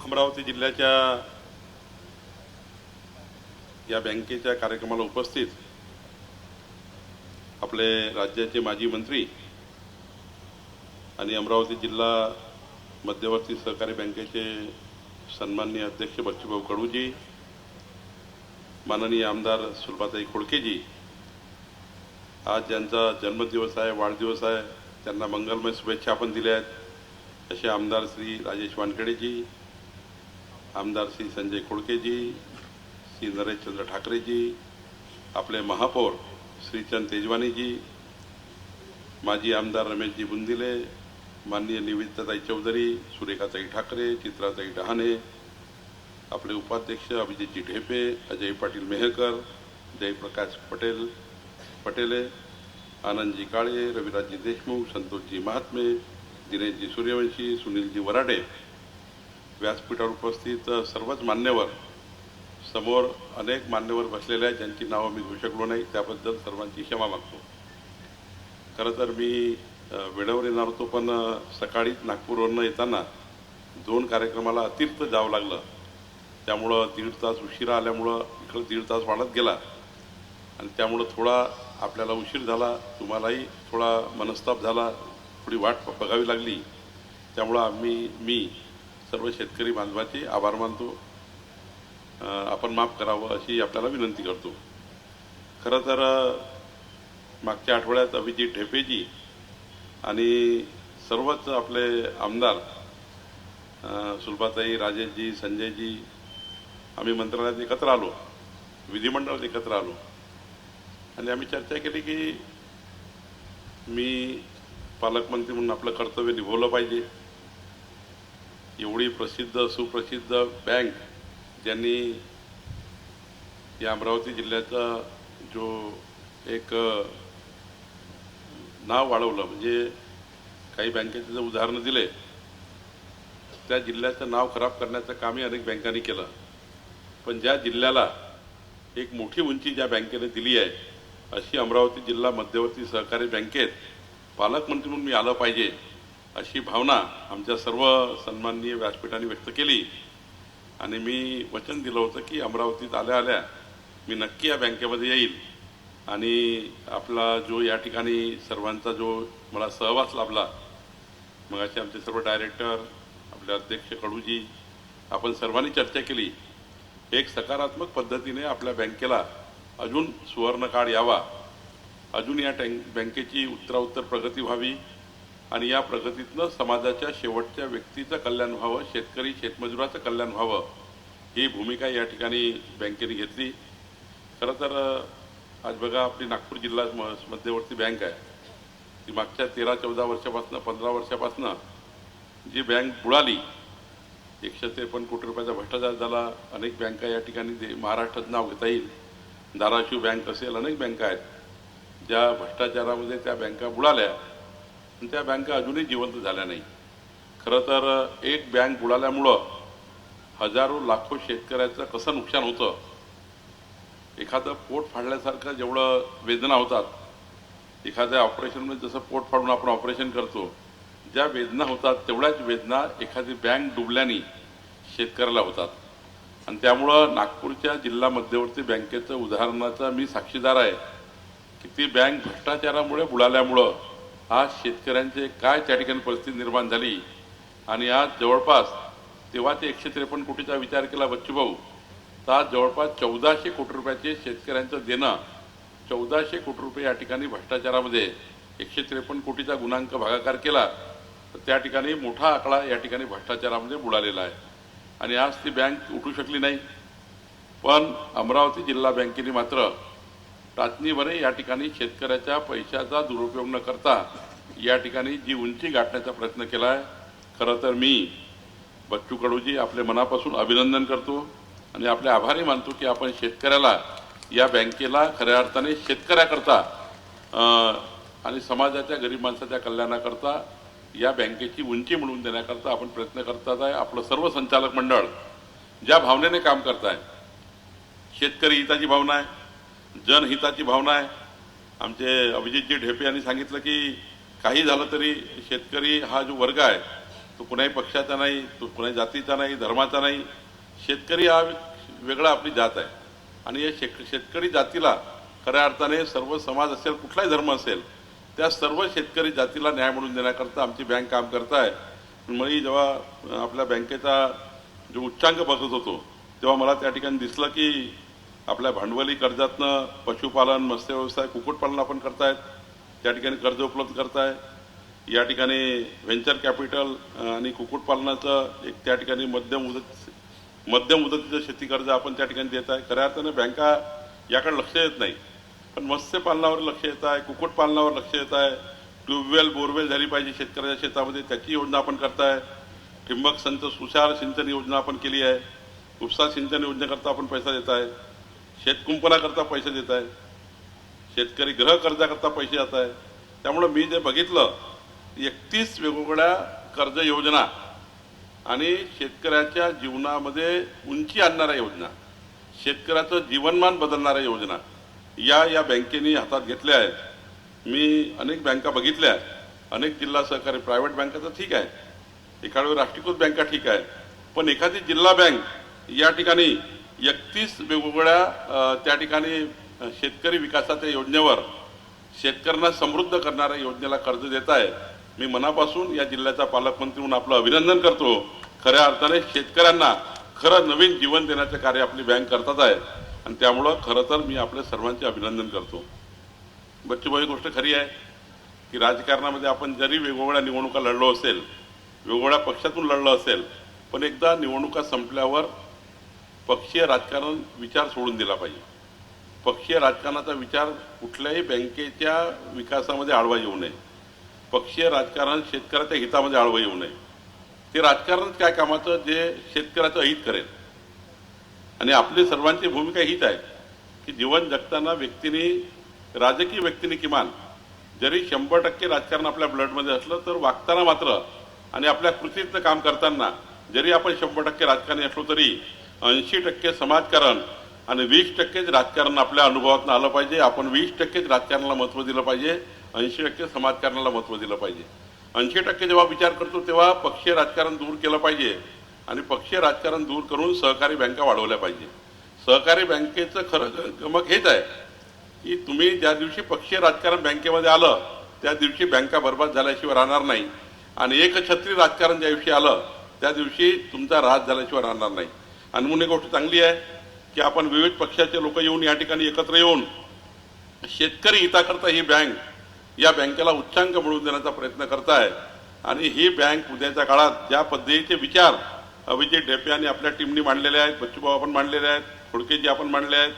अमरावती जिल्ह्याच्या या बँकेच्या कार्यक्रमाला उपस्थित आपले राज्याचे माजी मंत्री आणि अमरावती जिल्हा मध्यवर्ती सहकारी बँकेचे सन्माननीय अध्यक्ष बच्चूभाऊ कडूजी, माननीय आमदार सुलभाताई खोडकेजी, आज ज्यांचा जन्मदिवस आहे, वाढदिवस आहे, त्यांना मंगलमय शुभेच्छा आपण दिल्या आहेत असे आमदार श्री राजेश वानखेडेजी, आमदार श्री संजय खोडकेजी, श्री नरेशचंद्र ठाकरेजी, आपले महापौर श्रीचंद तेजवानीजी, माजी आमदार रमेशजी बुंदिले, माननीय निवेदिताताई चौधरी, सुरेखाताई ठाकरे, चित्राताई डहाणे, आपले उपाध्यक्ष अभिजितजी ढेपे, अजय पाटील मेहरकर, जयप्रकाश पटेले, आनंदजी काळे, रविराजजी देशमुख, संतोषजी महात्मे, दिनेशजी सूर्यवंशी, सुनीलजी वराडे, व्यासपीठावर उपस्थित सर्वच मान्यवर, समोर अनेक मान्यवर बसलेले आहेत ज्यांची नावं मी घेऊ शकलो नाही, त्याबद्दल सर्वांची क्षमा मागतो। खरं तर मी वेळेवर येणार होतो, पण सकाळी नागपूरवरून येताना 2 कार्यक्रमाला अतिरिक्त जावं लागलं, त्यामुळं 1.5 तास उशिरा आल्यामुळं इकडं 1.5 तास वाढत गेला आणि त्यामुळं थोडा आपल्याला उशीर झाला, तुम्हालाही थोडा मनस्ताप झाला, थोडी वाट बघावी लागली। त्यामुळं मी सर्व शेतकरी बांधवांचे आभार मानतो, आपण माफ करावं अशी आपल्याला विनंती करतो। खरं तर मागच्या आठवड्यात अभिजित ढेपेजी आणि सर्वच आपले आमदार सुलभाताई, राजेशजी, संजयजी, आम्ही मंत्रालयात एकत्र आलो, विधिमंडळात एकत्र आलो आणि आम्ही चर्चा केली की मी पालकमंत्री म्हणून आपलं कर्तव्य निभवलं पाहिजे। एवढी प्रसिद्ध सुप्रसिद्ध बँक ज्यांनी या अमरावती जिल्ह्याचा जो एक नाव वाढवलं, म्हणजे काही बँकेचे जर उदाहरणं दिले, त्या जिल्ह्याचं नाव खराब करण्याचं कामही अनेक बँकांनी केलं, पण ज्या जिल्ह्याला एक मोठी उंची ज्या बँकेने दिली आहे, अशी अमरावती जिल्हा मध्यवर्ती सहकारी बँकेत पालकमंत्री म्हणून मी आलं पाहिजे अशी भावना आमच्या सर्व सन्माननीय व्यासपीठाने व्यक्त केली आणि मी वचन दिलं होतं की अमरावतीत आल्या मी नक्की या बँकेमध्ये येईल आणि आपला जो या ठिकाणी सर्वांचा जो मला सहवास लाभला, मग असे आमचे सर्व डायरेक्टर, आपले अध्यक्ष कडूजी, आपण सर्वांनी चर्चा केली, एक सकारात्मक पद्धतीने आपल्या बँकेला अजून सुवर्णकाळ यावा, अजून या बँकेची उत्तरोत्तर प्रगती व्हावी आणि या प्रगतीतनं समाजाच्या शेवटच्या व्यक्तीचं कल्याण व्हावं, शेतकरी शेतमजुराचं कल्याण व्हावं, ही भूमिका या ठिकाणी बँकेने घेतली। खरं तर आज बघा, आपली नागपूर जिल्हा मध्यवर्ती बँक आहे, ती मागच्या 13-14 वर्षापासून 15 वर्षापासून जी बँक बुडाली, 153 कोटी रुपयाचा भ्रष्टाचार झाला, अनेक बँका या ठिकाणी महाराष्ट्रात नाव घेता येईल, धाराशिव बँक असेल, अनेक बँका आहेत ज्या भ्रष्टाचारामध्ये त्या बँका बुडाल्या आणि त्या बँका अजूनही जिवंत झाल्या नाही। खरं तर एक बँक बुडाल्यामुळं हजारो लाखो शेतकऱ्याचं कसं नुकसान होतं, एखादं पोट फाडल्यासारखं जेवढं वेदना होतात, एखाद्या ऑपरेशनमध्ये जसं पोट फाडून आपण ऑपरेशन करतो, ज्या वेदना होतात तेवढ्याच वेदना एखादी बँक डुबल्याने शेतकऱ्याला होतात आणि त्यामुळं नागपूरच्या जिल्हा मध्यवर्ती बँकेचं उदाहरणाचा मी साक्षीदार आहे की ती बँक भ्रष्टाचारामुळे बुडाल्यामुळं आज शेतकऱ्यांचे काय त्या ठिकाणी परिस्थिती निर्माण झाली आणि आज जवळपास तेव्हा ते 153 कोटीचा विचार केला बच्चूभाऊ, तर आज जवळपास 1400 कोटी रुपयाचे शेतकऱ्यांचं देणं, 1400 कोटी रुपये या ठिकाणी भ्रष्टाचारामध्ये 153 कोटीचा गुणांक भागाकार केला तर त्या ठिकाणी मोठा आकडा या ठिकाणी भ्रष्टाचारामध्ये बुडालेला आहे आणि आज ती बँक उठू शकली नाही। पण अमरावती जिल्हा बँकेने मात्र टाचणीभरही या ठिकाणी शेतकऱ्याच्या पैशाचा दुरुपयोग न करता या ठिकाणी जी उंची गाठण्याचा प्रयत्न केला आहे। खरं तर मी बच्चू कडूजी आपले मनापासून अभिनंदन करतो आणि आपले आभारी मानतो की आपण शेतकऱ्याला, या बँकेला खऱ्या अर्थाने शेतकऱ्याकरता आणि समाजाच्या गरीब माणसाच्या कल्याणाकरता या बँकेची उंची मिळवून देण्याकरता आपण प्रयत्न करतात आहे। आपलं सर्व संचालक मंडळ ज्या भावनेने काम करत आहे, शेतकरी हिताची भावना आहे, जनहिताची भावना आहे। आमचे अभिजितजी ढेपे यांनी सांगितलं की काही झालं तरी शेतकरी हा जो वर्ग आहे तो कुणाही पक्षाचा नाही, तो कुणाही जातीचा नाही, धर्माचा नाही. शेतकरी हा वेगळा आपली जात आहे आणि या शेतकरी जातीला खऱ्या अर्थाने सर्व समाज असेल, कुठलाही धर्म असेल, त्या सर्व शेतकरी जातीला न्याय मिळवून देण्याकरता आमची बँक काम करत आहे. मी जेव्हा आपल्या बँकेचा जो उच्चांक बघत होतो तेव्हा मला त्या ठिकाणी दिसलं की आपल्या भांडवली कर्जातनं पशुपालन, मत्स्य व्यवसाय, कुक्कुटपालन आपण करतायत, त्या ठिकाणी कर्ज उपलब्ध करताय. या ठिकाणी व्हेंचर कॅपिटल आणि कुक्कुटपालनाचं एक त्या ठिकाणी मध्यम मुदतीचं शेती कर्ज आपण त्या ठिकाणी देत आहे. खऱ्या अर्थाने बँका याकडे लक्ष देत नाही, पण मत्स्यपालनावर लक्ष येत आहे, कुक्कुटपालनावर लक्ष येत आहे. ट्यूबवेल, बोरवेल झाली पाहिजे शेतकऱ्याच्या शेतामध्ये, त्याची योजना आपण करताय. ठिंबक संच तुषार सिंचन योजना आपण केली आहे. उपसा सिंचन योजनेकरता आपण पैसा देत आहे. शेतकुंपणाकरता पैसे देत आहे. शेतकरी गृह कर्जाकरता पैसे जात आहे. त्यामुळे मी जे बघितलं 31 वेगवेगळ्या कर्ज योजना आणि शेतकऱ्याच्या जीवनामध्ये उंची आणणाऱ्या योजना, शेतकऱ्याचं जीवनमान बदलणाऱ्या योजना या बँकेने हातात घेतल्या आहेत. मी अनेक बँका बघितल्या, अनेक जिल्हा सहकारी प्रायव्हेट बँका तर ठीक आहे, एखाद्या वेळी राष्ट्रीयकृत बँका ठीक आहे, पण एखादी जिल्हा बँक या ठिकाणी 31 वेगवेगळ्या त्या ठिकाणी शेतकरी विकासाच्या योजनेवर शेतकऱ्यांना समृद्ध करणाऱ्या योजनेला कर्ज देत आहे. मी मनापासून या जिल्ह्याचा पालकमंत्री म्हणून आपलं अभिनंदन करतो. खऱ्या अर्थाने शेतकऱ्यांना खरं नवीन जीवन देण्याचं कार्य आपली बँक करतात आहे आणि त्यामुळं खरं तर मी आपल्या सर्वांचे अभिनंदन करतो. बच्चूभाई, गोष्ट खरी आहे की राजकारणामध्ये आपण जरी वेगवेगळ्या निवडणुका लढलो असेल, वेगवेगळ्या पक्षातून लढलं असेल, पण एकदा निवडणुका संपल्यावर पक्षीय राजकारण विचार सोडून दिला पाहिजे. पक्षीय राजकारणाचा विचार कुठल्याही बँकेच्या विकासामध्ये आडवा येऊ नये. पक्षीय राजकारण शेतकऱ्याच्या हितामध्ये आडवं येऊ नये. ते राजकारण काय कामाचं जे शेतकऱ्याचं हित करेल. आणि आपली सर्वांची भूमिका हीच आहे की जीवन जगताना व्यक्तीने, राजकीय व्यक्तीने किमान जरी 100% राजकारण आपल्या ब्लडमध्ये असलं तर वागताना मात्र आणि आपल्या कृतीतनं काम करताना जरी आपण 100% राजकारणी असलो तरी 80% समाजकारण आणि 20%च राजकारण आपल्या अनुभवातून आलं पाहिजे. आपण 20%च राजकारणाला महत्त्व दिलं पाहिजे, 80% समाजकारणाला महत्त्व दिलं पाहिजे. 80% जेव्हा विचार करतो तेव्हा पक्षीय राजकारण दूर केलं पाहिजे आणि पक्षीय राजकारण दूर करून सहकारी बँका वाढवल्या पाहिजे. सहकारी बँकेचं खरं मग हेच आहे की तुम्ही ज्या दिवशी पक्षीय राजकारण बँकेमध्ये आलं त्या दिवशी बँका बर्बाद झाल्याशिवाय राहणार नाही आणि एकछत्री राजकारण ज्या दिवशी आलं त्या दिवशी तुमचा राज झाल्याशिवाय राहणार नाही. आणि म्हणून एक गोष्ट चांगली आहे की आपण विविध पक्षाचे लोक येऊन या ठिकाणी एकत्र येऊन शेतकरी हिताकरता ही बँक, या बँकेला उच्चांक मिळवून देण्याचा प्रयत्न करताय. आणि ही बँक उद्याच्या काळात ज्या पद्धतीचे विचार अभिजित ढेपे यांनी आपल्या टीमनी मांडलेले आहेत, बच्चूभाऊ आपण मांडलेले आहेत, खोडकेजी आपण मांडले आहेत,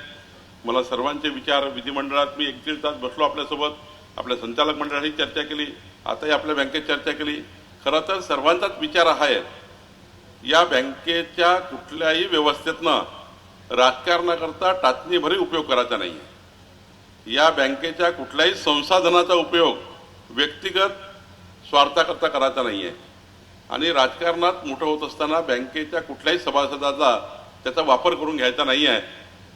मला सर्वांचे विचार विधिमंडळात मी 1-1.5 तास बसलो आपल्यासोबत, आपल्या संचालक मंडळाने चर्चा केली, आताही आपल्या बँकेत चर्चा केली. खरं तर सर्वांचाच विचार हा आहे या बँकेच्या कुठल्याही व्यवस्थेतनं राजकारणाकरता टाचणीभरी उपयोग करायचा नाही. या बँकेच्या कुठल्याही संसाधनाचा उपयोग व्यक्तिगत स्वार्थाकरता करायचा नाही आहे आणि राजकारणात मोठं होत असताना बँकेच्या कुठल्याही सभासदाचा त्याचा वापर करून घ्यायचा नाही आहे.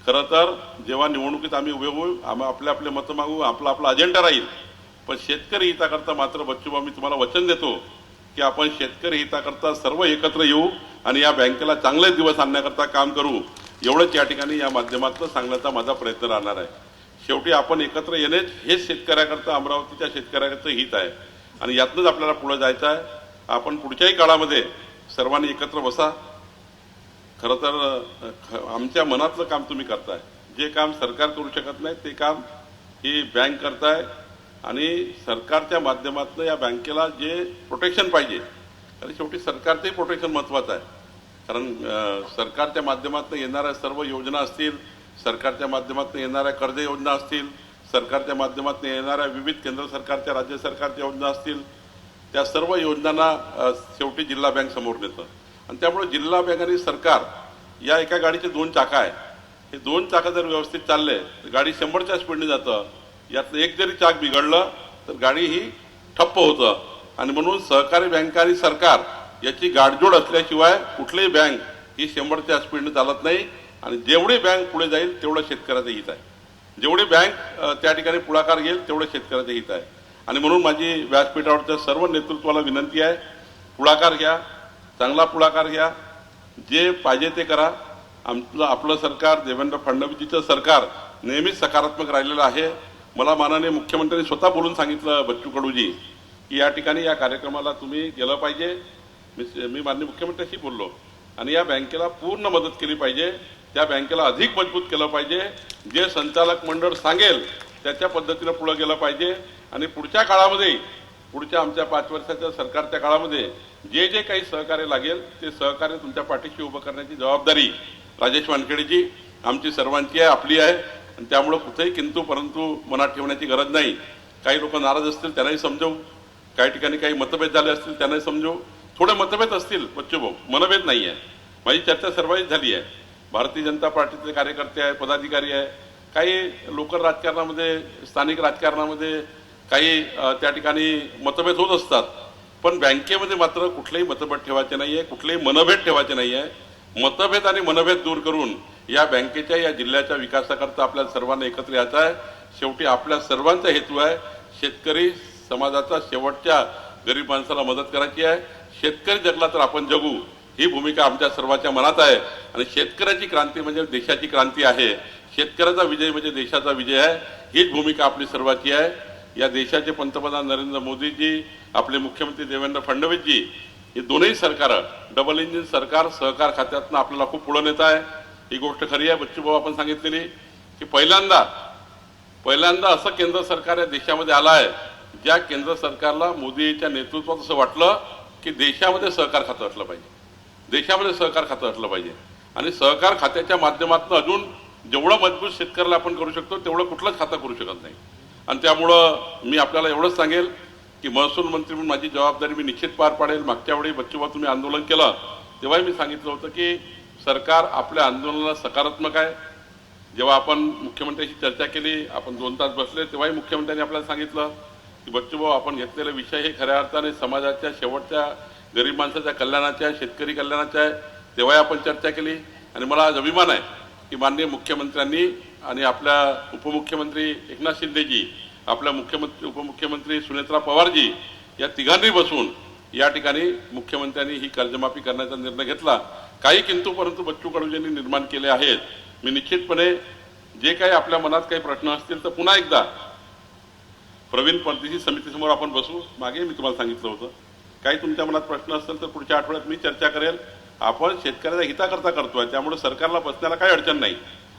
खरं तर जेव्हा निवडणुकीत आम्ही उभे होऊ, आपले आपले मतं मागू, आपला अजेंडा राहील, पण शेतकरी हिताकरता मात्र बच्चूभाऊ मी तुम्हाला वचन देतो की आपण शेतकरी हिताकरता सर्व एकत्र येऊ आणि या बँकेला चांगले दिवस आणण्याकरता काम करू. एवढंच या ठिकाणी या माध्यमातून सांगण्याचा माझा प्रयत्न राहणार आहे. शेवटी आपण एकत्र येणेच हेच शेतकऱ्याकरता, अमरावतीच्या शेतकऱ्याकरता हित आहे आणि यातनंच आपल्याला पुढे जायचं आहे. आपण पुढच्याही काळामध्ये सर्वांनी एकत्र बसा. खरं तर आमच्या मनातलं काम तुम्ही करताय. जे काम सरकार करू शकत नाही ते काम ही बँक करताय आणि सरकारच्या माध्यमातून या बँकेला जे प्रोटेक्शन पाहिजे, कारण शेवटी सरकारचंही प्रोटेक्शन महत्त्वाचं आहे. कारण सरकारच्या माध्यमातून येणाऱ्या सर्व योजना असतील, सरकारच्या माध्यमातून येणाऱ्या कर्ज योजना असतील, सरकारच्या माध्यमातून येणाऱ्या विविध केंद्र सरकारच्या, राज्य सरकारच्या योजना असतील, त्या सर्व योजनांना शेवटी जिल्हा बँक समोर नेतं. आणि त्यामुळे जिल्हा बँक आणि सरकार या एका गाडीचे 2 चाकं आहे. हे 2 चाकं जर व्यवस्थित चालले तर गाडी 100च्या स्पीडने जातं. यातलं एक जरी चाक बिघडलं तर गाडी ही ठप्प होतं. आणि म्हणून सहकारी बँका आणि सरकार याची गाठजोड असल्याशिवाय कुठलीही बँक ही 100च्या स्पीडने चालत नाही. आणि जेवढी बँक पुढे जाईल तेवढं शेतकऱ्याचं हित आहे. जेवढी बँक त्या ठिकाणी पुढाकार घेईल तेवढं शेतकऱ्याचं हित आहे. आणि म्हणून माझी व्यासपीठावरच्या सर्व नेतृत्वाला विनंती आहे पुढाकार घ्या, चांगला पुढाकार घ्या, जे पाहिजे ते करा. आपलं सरकार, देवेंद्र फडणवीसजीचं सरकार नेहमीच सकारात्मक राहिलेलं आहे. मला माननीय मुख्यमंत्र्यांनी स्वतः बोलून सांगितलं, बच्चू कडूजी, की या ठिकाणी या कार्यक्रमाला तुम्ही गेलं पाहिजे. मी माननीय मुख्यमंत्र्यांशी बोललो आणि या बँकेला पूर्ण मदत केली पाहिजे, त्या बँकेला अधिक मजबूत केलं पाहिजे. जे संचालक मंडळ सांगेल त्याच्या पद्धतीनं पुढे गेलं पाहिजे आणि पुढच्या काळामध्ये, पुढच्या आमच्या 5 वर्षाच्या सरकारच्या काळामध्ये जे जे काही सहकार्य लागेल ते सहकार्य तुमच्या पाठीशी उभं करण्याची जबाबदारी राजेश वानखेडेजी आमची सर्वांची आहे, आपली आहे. आणि त्यामुळे कुठेही किंतु परंतु मनात ठेवण्याची गरज नाही. काही लोक नाराज असतील त्यांनाही समजवू, काही ठिकाणी काही मतभेद झाले असतील त्यांनाही समजवू. थोडे मतभेद असतील बच्चू भाऊ, मनभेद नाही आहे. माझी चर्चा सर्वांची झाली आहे. भारतीय जनता पार्टीचे कार्यकर्ते आहे, पदाधिकारी आहे, काही लोकल राजकारणामध्ये, स्थानिक राजकारणामध्ये काही त्या ठिकाणी मतभेद होत असतात. पण बँकेमध्ये मात्र कुठलेही मतभेद ठेवायचे नाही आहे, कुठलेही मनभेद ठेवायचे नाही आहे. मतभेद आणि मनभेद दूर करून या बँकेच्या, या जिल्ह्याच्या विकासाकरता आपल्या सर्वांना एकत्र यायचं आहे. शेवटी आपल्या सर्वांचा हेतू आहे शेतकरी समाजाचा, शेवटच्या गरीब माणसाला मदत करायची आहे. शेतकरी जगला तर आपण जगू, ही भूमिका आमच्या सर्वांच्या मनात आहे. आणि शेतकऱ्याची क्रांती म्हणजे देशाची क्रांती आहे, शेतकऱ्याचा विजय म्हणजे देशाचा विजय आहे. हीच भूमिका आपली सर्वांची आहे. या देशाचे पंतप्रधान नरेंद्र मोदीजी, आपले मुख्यमंत्री देवेंद्र फडणवीसजी, हे दोन्ही सरकार डबल इंजिन सरकार सहकार खात्यातनं आपल्याला खूप पुढे नेत आहे. ही गोष्ट खरी आहे बच्चू भाऊ, आपण सांगितलेली की पहिल्यांदा असं केंद्र सरकार या देशामध्ये आलं आहे, ज्या केंद्र सरकारला मोदीच्या नेतृत्वात असं वाटलं की देशामध्ये सहकार खातं असलं पाहिजे, देशामध्ये सहकार खातं असलं पाहिजे. आणि सहकार खात्याच्या माध्यमातून अजून जेवढं मजबूत शेतकऱ्याला आपण करू शकतो तेवढं कुठलंच खातं करू शकत नाही. आणि त्यामुळं मी आपल्याला एवढंच सांगेल की महसूल मंत्री म्हणून माझी जबाबदारी मी निश्चित पार पाडेल. मागच्या वेळी बच्चूभाऊ तुम्ही आंदोलन केलं तेव्हाही मी सांगितलं होतं की सरकार आपल्या आंदोलनाला सकारात्मक आहे. जेव्हा आपण मुख्यमंत्र्यांशी चर्चा केली, आपण 2 तास बसले, तेव्हाही मुख्यमंत्र्यांनी आपल्याला सांगितलं की बच्चूभाऊ, आपण घेतलेले विषय हे खऱ्या अर्थाने समाजाच्या शेवटच्या गरीब माणसाच्या कल्याणाच्या, शेतकरी कल्याणाच्या आहे. तेव्हाही आपण चर्चा केली. आणि मला आज अभिमान आहे की माननीय मुख्यमंत्र्यांनी आणि आपल्या उपमुख्यमंत्री एकनाथ शिंदेजी, आपल्या उपमुख्यमंत्री सुनेत्रा पवारजी, या तिघांनी बसून या ठिकाणी मुख्यमंत्र्यांनी ही कर्जमाफी करण्याचा निर्णय घेतला. काही किंतु परंतु बच्चू कडूजींनी निर्माण केले आहेत. मी निश्चितपणे जे काही आपल्या मनात काही प्रश्न असतील तर पुन्हा एकदा प्रवीण परदेशी समितीसमोर आपण बसू. मागे मी तुम्हाला सांगितलं होतं, काही तुमच्या मनात प्रश्न असतील तर पुढच्या आठवड्यात मी चर्चा करेल. आपण शेतकऱ्याच्या हिताकरता करतोय, त्यामुळे सरकारला बसण्याला काही अडचण नाही.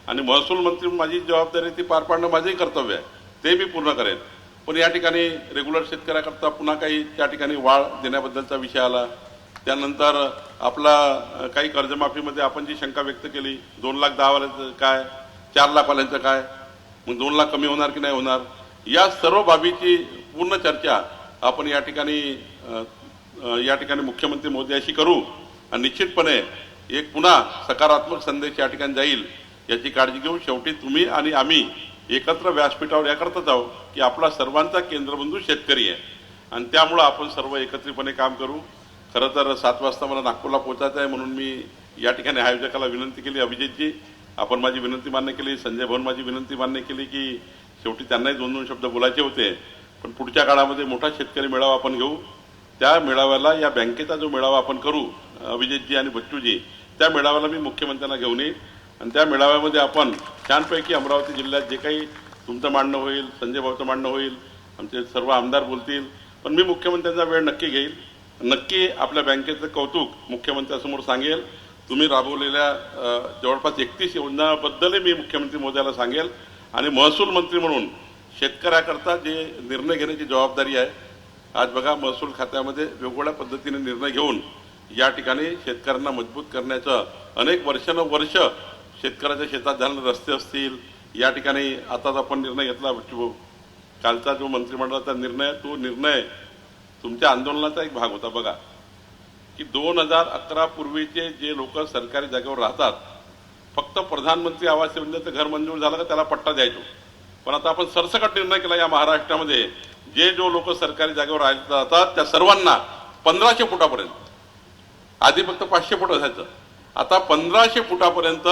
आणि महसूल मंत्री माझी जबाबदारी ती पार पाडणं माझंही कर्तव्य आहे, ते मी पूर्ण करेन. पण या ठिकाणी रेग्युलर शेतकऱ्याकरता पुन्हा काही त्या ठिकाणी वाढ देण्याबद्दलचा विषय आला. त्यानंतर आपला काही कर्जमाफीमध्ये आपण जी शंका व्यक्त केली, 2 लाख 10 वाल्यांचं काय, 4 लाख वाल्यांचं काय, मग 2 लाख कमी होणार की नाही होणार, या सर्व बाबीची पूर्ण चर्चा आपण या ठिकाणी मुख्यमंत्री मोदींशी करू. आणि निश्चितपणे एक पुन्हा सकारात्मक संदेश या ठिकाणी जाईल याची काळजी घेऊ. शेवटी तुम्ही आणि आम्ही एकत्र व्यासपीठावर याकरता जाऊ की आपला सर्वांचा केंद्रबिंदू शेतकरी आहे. आणि त्यामुळं आपण सर्व एकत्रितपणे काम करू. खरं तर 7 वाजता मला नागपूरला पोहोचायचं आहे, म्हणून मी या ठिकाणी आयोजकाला विनंती केली, अभिजितजी आपण माझी विनंती मान्य केली, संजय भवन माझी विनंती मान्य केली की शेवटी त्यांनाही 2-2 शब्द बोलायचे होते. पण पुढच्या काळामध्ये मोठा शेतकरी मेळावा आपण घेऊ. त्या मेळाव्याला, या बँकेचा जो मेळावा आपण करू अभिजितजी आणि बच्चूजी, त्या मेळाव्याला मी मुख्यमंत्र्यांना घेऊन येईल. आणि त्या मेळाव्यामध्ये आपण छानपैकी अमरावती जिल्ह्यात जे काही तुमचं मांडणं होईल, संजय भाऊचं मांडणं होईल, आमचे सर्व आमदार बोलतील, पण मी मुख्यमंत्र्यांचा वेळ नक्की घेईल. नक्की आपल्या बँकेचं कौतुक मुख्यमंत्र्यांसमोर सांगेल. तुम्ही राबवलेल्या जवळपास 31 योजनांबद्दलही मी मुख्यमंत्री मोदयाला सांगेल. आणि महसूल मंत्री म्हणून शेतकऱ्याकरता जे निर्णय घेण्याची जबाबदारी आहे, आज बघा महसूल खात्यामध्ये वेगवेगळ्या पद्धतीने निर्णय घेऊन या ठिकाणी शेतकऱ्यांना मजबूत करण्याचं अनेक वर्षानुवर्ष शेतकऱ्याच्या शेतात झालेले रस्ते असतील, या ठिकाणी आताच आपण निर्णय घेतला बच्चू, कालचा जो मंत्रिमंडळाचा निर्णय, तो निर्णय तुमच्या आंदोलनाचा एक भाग होता. बघा की 2011 पूर्वीचे जे लोक सरकारी जागेवर राहतात, फक्त प्रधानमंत्री आवास योजनेचं घर मंजूर झालं का त्याला पट्टा द्यायचो. पण आता आपण सरसकट निर्णय केला या महाराष्ट्रामध्ये, जे जो लोक सरकारी जागेवर राहतात त्या सर्वांना 1500 फुटापर्यंत, आधी फक्त 500 फूट असायचं, आता 1500 फुटापर्यंत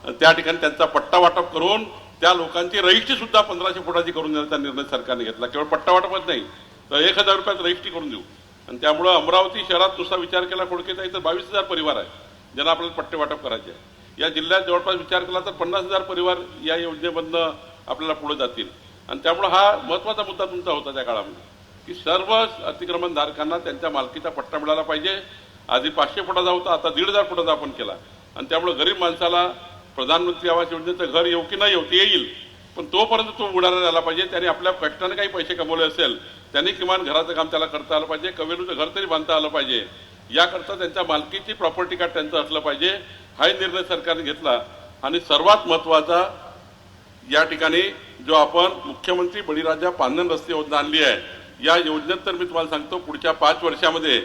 त्या ठिकाणी त्यांचा पट्टा वाटप करून त्या लोकांची रजिस्ट्री सुद्धा 1500 फुटाची करून देण्याचा निर्णय सरकारने घेतला. केवळ पट्टा वाटपच नाही तर 1000 रुपयात रजिस्ट्री करून देऊ. आणि त्यामुळं अमरावती शहरात नुसता विचार केला खोडकेचा तर 22,000 परिवार आहे ज्यांना आपल्याला पट्टे वाटप करायचे आहे। या जिल्ह्यात जवळपास विचार केला तर 50,000 परिवार या योजनेमधनं आपल्याला पुढे जातील। आणि त्यामुळे हा महत्त्वाचा मुद्दा तुमचा होता त्या काळामध्ये की सर्व अतिक्रमणधारकांना त्यांच्या मालकीचा पट्टा मिळाला पाहिजे। आधी 500 फुटाचा होता, आता 1,500 फुटाचा आपण केला। आणि त्यामुळे गरीब माणसाला प्रधानमंत्री आवास योजनेचं घर येऊ की नाही येऊ ते येईल, पण तोपर्यंत तो उडाला आला पाहिजे। त्याने आपल्या कष्टाने काही पैसे कमवले असेल त्यांनी किमान घराचं काम त्याला करता आलं पाहिजे, कवेलूचं घर तरी बांधता आलं पाहिजे। याकरता त्यांच्या मालकीची प्रॉपर्टी कार्ड त्यांचं असलं पाहिजे, हाही निर्णय सरकारने घेतला। आणि सर्वात महत्त्वाचा या ठिकाणी जो आपण मुख्यमंत्री बळीराजा पांधन रस्ते योजना आणली आहे, या योजनेत तर मी तुम्हाला सांगतो पुढच्या 5 वर्षामध्ये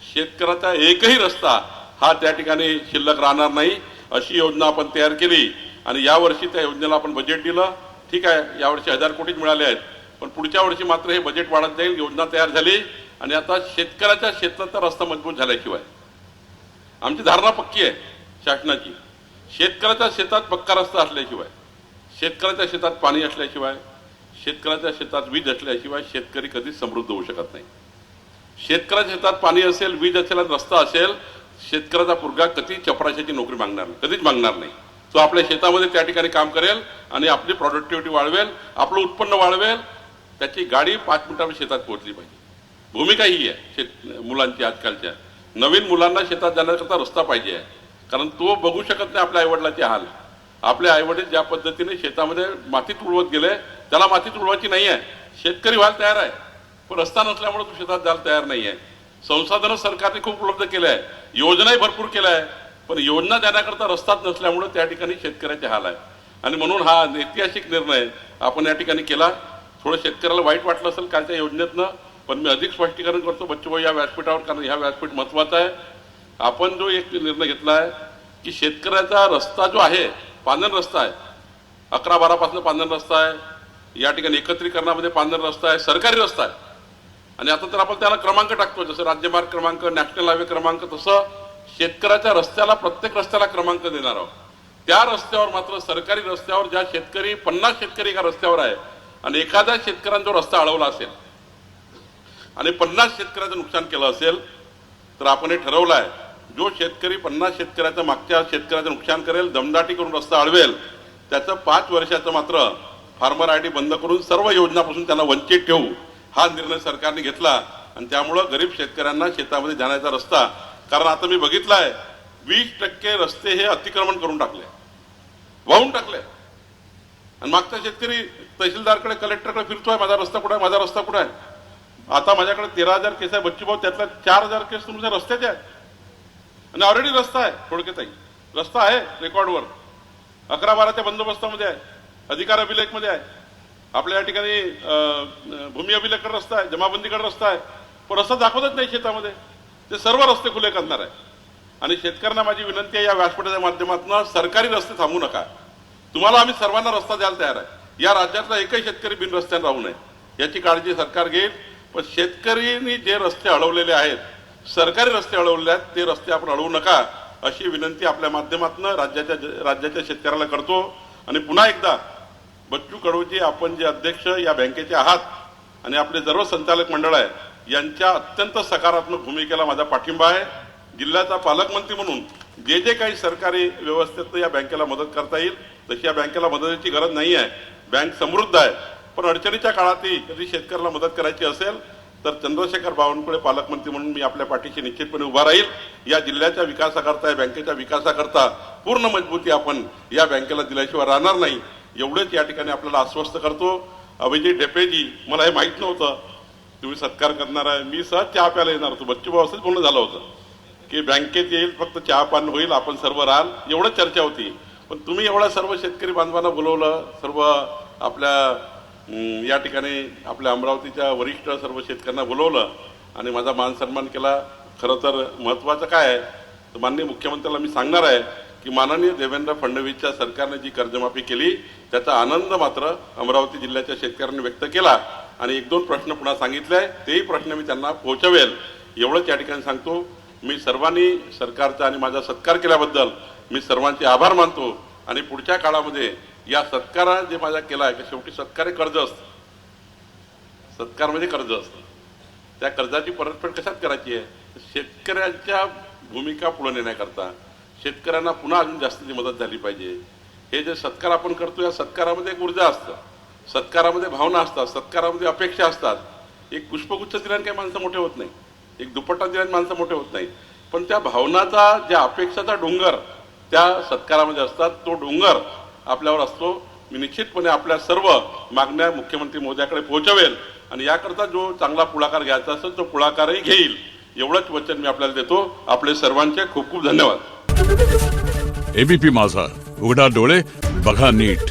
शेतकऱ्याचा एकही रस्ता हा त्या ठिकाणी शिल्लक राहणार नाही अशी योजना आपण तयार केली। आणि यावर्षी त्या योजनेला आपण बजेट दिलं, ठीक आहे, यावर्षी 1000 कोटीच मिळाले आहेत, पण पुढच्या वर्षी मात्र हे बजेट वाढत जाईल। योजना तयार झाली आणि आता शेतकऱ्याच्या शेताचा रस्ता मजबूत झाल्याशिवाय आमची धारणा पक्की आहे शासनाची, शेतकऱ्याच्या शेतात पक्का रस्ता असल्याशिवाय, शेतकऱ्याच्या शेतात पाणी असल्याशिवाय, शेतकऱ्याच्या शेतात वीज असल्याशिवाय शेतकरी कधीच समृद्ध होऊ शकत नाही। शेतकऱ्याच्या शेतात पाणी असेल, वीज असेल आणि रस्ता असेल, शेतकऱ्याचा पोरगा कधी चपराशाची नोकरी मागणार नाही, कधीच मागणार नाही। तो आपल्या शेतामध्ये त्या ठिकाणी काम करेल आणि आपली प्रोडक्टिव्हिटी वाढवेल, आपलं उत्पन्न वाढवेल, त्याची गाडी 5 मिनिटांमध्ये शेतात पोहोचली पाहिजे। भूमिका ही आहे मुलांची आजकालच्या नवीन मुलांना शेतात जाण्याकरता रस्ता पाहिजे आहे, कारण तो बघू शकत नाही आपल्या आईवडिलांचे हाल। आपले आईवडील ज्या पद्धतीने शेतामध्ये माती तुडवत गेले त्याला माती तुडवायची नाही आहे, शेतकरी व्हायला तयार आहे, पण रस्ता नसल्यामुळे तो शेतात जायला तयार नाही आहे। संसाधनं सरकारने खूप उपलब्ध केले आहे, योजनाही भरपूर केल्या आहे, पण योजना देण्याकरता रस्ताच नसल्यामुळे त्या ठिकाणी शेतकऱ्याचे हाल आहे। आणि म्हणून हा ऐतिहासिक निर्णय आपण या ठिकाणी केला। थोडं शेतकऱ्याला वाईट वाटलं असेल कालच्या योजनेतनं, पण मी अधिक स्पष्टीकरण करतो बच्चूभाऊ या व्यासपीठावर, कारण ह्या व्यासपीठ महत्वाचा आहे। आपण जो एक निर्णय घेतला आहे की शेतकऱ्याचा रस्ता जो आहे, पांधन रस्ता आहे, 11-12 पासून पांधन रस्ता आहे, या ठिकाणी एकत्रीकरणामध्ये पांधन रस्ता आहे, सरकारी रस्ता आहे। आणि आता तर आपण त्याला क्रमांक टाकतो, जसं राज्यमार्ग क्रमांक, नॅशनल हायवे क्रमांक, तसं शेतकऱ्याच्या रस्त्याला प्रत्येक रस्त्याला क्रमांक देणार आहोत। त्या रस्त्यावर मात्र सरकारी रस्त्यावर ज्या शेतकरी 50 शेतकरी एका रस्त्यावर आहे आणि एखाद्या शेतकऱ्याने जो रस्ता अडवला असेल आणि 50 शेतकऱ्याचं नुकसान केलं असेल तर आपण हे ठरवलं आहे, जो शेतकरी 50 शेतकऱ्याचं मागच्या शेतकऱ्याचं नुकसान करेल, दमदाटी करून रस्ता अडवेल, त्याचं 5 वर्षाचं मात्र फार्मर आयडी बंद करून सर्व योजनापासून त्यांना वंचित ठेवू हा निर्णय सरकारने घेतला। आणि त्यामुळं गरीब शेतकऱ्यांना शेतामध्ये जाण्याचा रस्ता, कारण आता मी बघितलाय 20% रस्ते हे अतिक्रमण करून टाकले, वाहून टाकले। आणि मागचा शेतकरी तहसीलदारकडे, कलेक्टरकडे फिरतोय, माझा रस्ता कुठे आहे, माझा रस्ता कुठे आहे। आता माझ्याकडे 13,000 केस आहे बच्चूभाऊ, त्यातल्या 4,000 केस तुमच्या रस्त्याचे आहेत आणि ऑलरेडी रस्ता आहे, थोडक्यात रस्ता आहे रेकॉर्डवर, 11-12च्या बंदोबस्तामध्ये आहे, अधिकार अभिलेखमध्ये आहे, आपल्या या ठिकाणी भूमी अभिलेखकडे रस्ता आहे, जमाबंदीकडे रस्ता आहे, पण रस्ता दाखवतच नाही शेतामध्ये। ते सर्व रस्ते खुले करणार आहे। आणि शेतकऱ्यांना माझी विनंती आहे, या व्यासपीठाच्या माध्यमातून सरकारी रस्ते थांबू नका, तुम्हाला आम्ही सर्वांना रस्ता द्यायला तयार आहे। या राज्यातला एकही शेतकरी बिन रस्त्याने राहू नये याची काळजी सरकार घेईल, पण शेतकऱ्यांनी जे रस्ते अडवलेले आहेत, सरकारी रस्ते अडवलेले आहेत, ते रस्ते आपण अडवू नका अशी विनंती आपल्या माध्यमातून राज्याच्या शेतकऱ्याला करतो। आणि पुन्हा एकदा बच्चू कडूजी, आपण जे अध्यक्ष या बँकेचे आहात आणि आपले सर्व संचालक मंडळ आहे, यांच्या अत्यंत सकारात्मक भूमिकेला माझा पाठिंबा आहे। जिल्ह्याचा पालकमंत्री म्हणून जे जे काही सरकारी व्यवस्थेत या बँकेला मदत करता येईल तशी या बँकेला मदतीची गरज नाही आहे, बँक समृद्ध आहे। पण अडचणीच्या काळातही कधी शेतकऱ्याला मदत करायची असेल तर चंद्रशेखर बावनकुळे पालकमंत्री म्हणून मी आपल्या पाठीशी निश्चितपणे उभा राहील। या जिल्ह्याच्या विकासाकरता, या बँकेच्या विकासाकरता पूर्ण मजबूती आपण या बँकेला दिल्याशिवाय राहणार नाही, एवढेच या ठिकाणी आपल्याला आश्वस्त करतो। अभिजित ढेपेजी, मला हे माहीत नव्हतं तुम्ही सत्कार करणार आहे, मी सहज चहा प्यायला येणार होतो, बच्चूभाऊ असंच बोलणं झालं होतं की बँकेत येईल, फक्त चहा पान होईल, आपण सर्व राहाल, एवढंच चर्चा होती। पण तुम्ही एवढा सर्व शेतकरी बांधवांना बोलवलं, सर्व आपल्या या ठिकाणी आपल्या अमरावतीच्या वरिष्ठ सर्व शेतकऱ्यांना बोलवलं आणि माझा मान सन्मान केला। खरं तर महत्त्वाचं काय आहे तर माननीय मुख्यमंत्र्याला मी सांगणार आहे की माननीय देवेंद्र फडणवीसच्या सरकारने जी कर्जमाफी केली त्याचा आनंद मात्र अमरावती जिल्ह्याच्या शेतकऱ्यांनी व्यक्त केला। आणि 1-2 प्रश्न पुन्हा सांगितले, तेही प्रश्न मी त्यांना पोहोचवेल एवढंच या ठिकाणी सांगतो। मी सर्वांनी सरकारचा आणि माझा सत्कार केल्याबद्दल मी सर्वांचे आभार मानतो। आणि पुढच्या काळामध्ये या सत्कारा जे माझा केला आहे, शेवटी सत्कार हे कर्ज असतं, सत्कार म्हणजे कर्ज असतं, त्या कर्जाची परतफेड कशात करायची आहे? शेतकऱ्यांच्या भूमिका पुढे नेण्याकरता शेतकऱ्यांना पुन्हा अजून जास्तीची मदत झाली पाहिजे. हे जे सत्कार आपण करतो, या सत्कारामध्ये एक ऊर्जा असतं, सत्कारामध्ये भावना असतात, सत्कारामध्ये अपेक्षा असतात. एक पुष्पगुच्छ दिल्याने काही माणसं मोठे होत नाही, एक दुपट्टा दिल्याने माणसं मोठे होत नाही, पण त्या भावनाचा, ज्या अपेक्षाचा डोंगर त्या सत्कारामध्ये असतात, तो डोंगर आपल्यावर असतो. मी निश्चितपणे आपल्या सर्व मागण्या मुख्यमंत्री महोदयाकडे पोहोचवेल आणि याकरता जो चांगला पुढाकार घ्यायचा असेल तो पुढाकारही घेईल, एवढंच वचन मी आपल्याला देतो. आपले सर्वांचे खूप खूप धन्यवाद. एबीपी माझा, उघडा डोळे बघा नीट.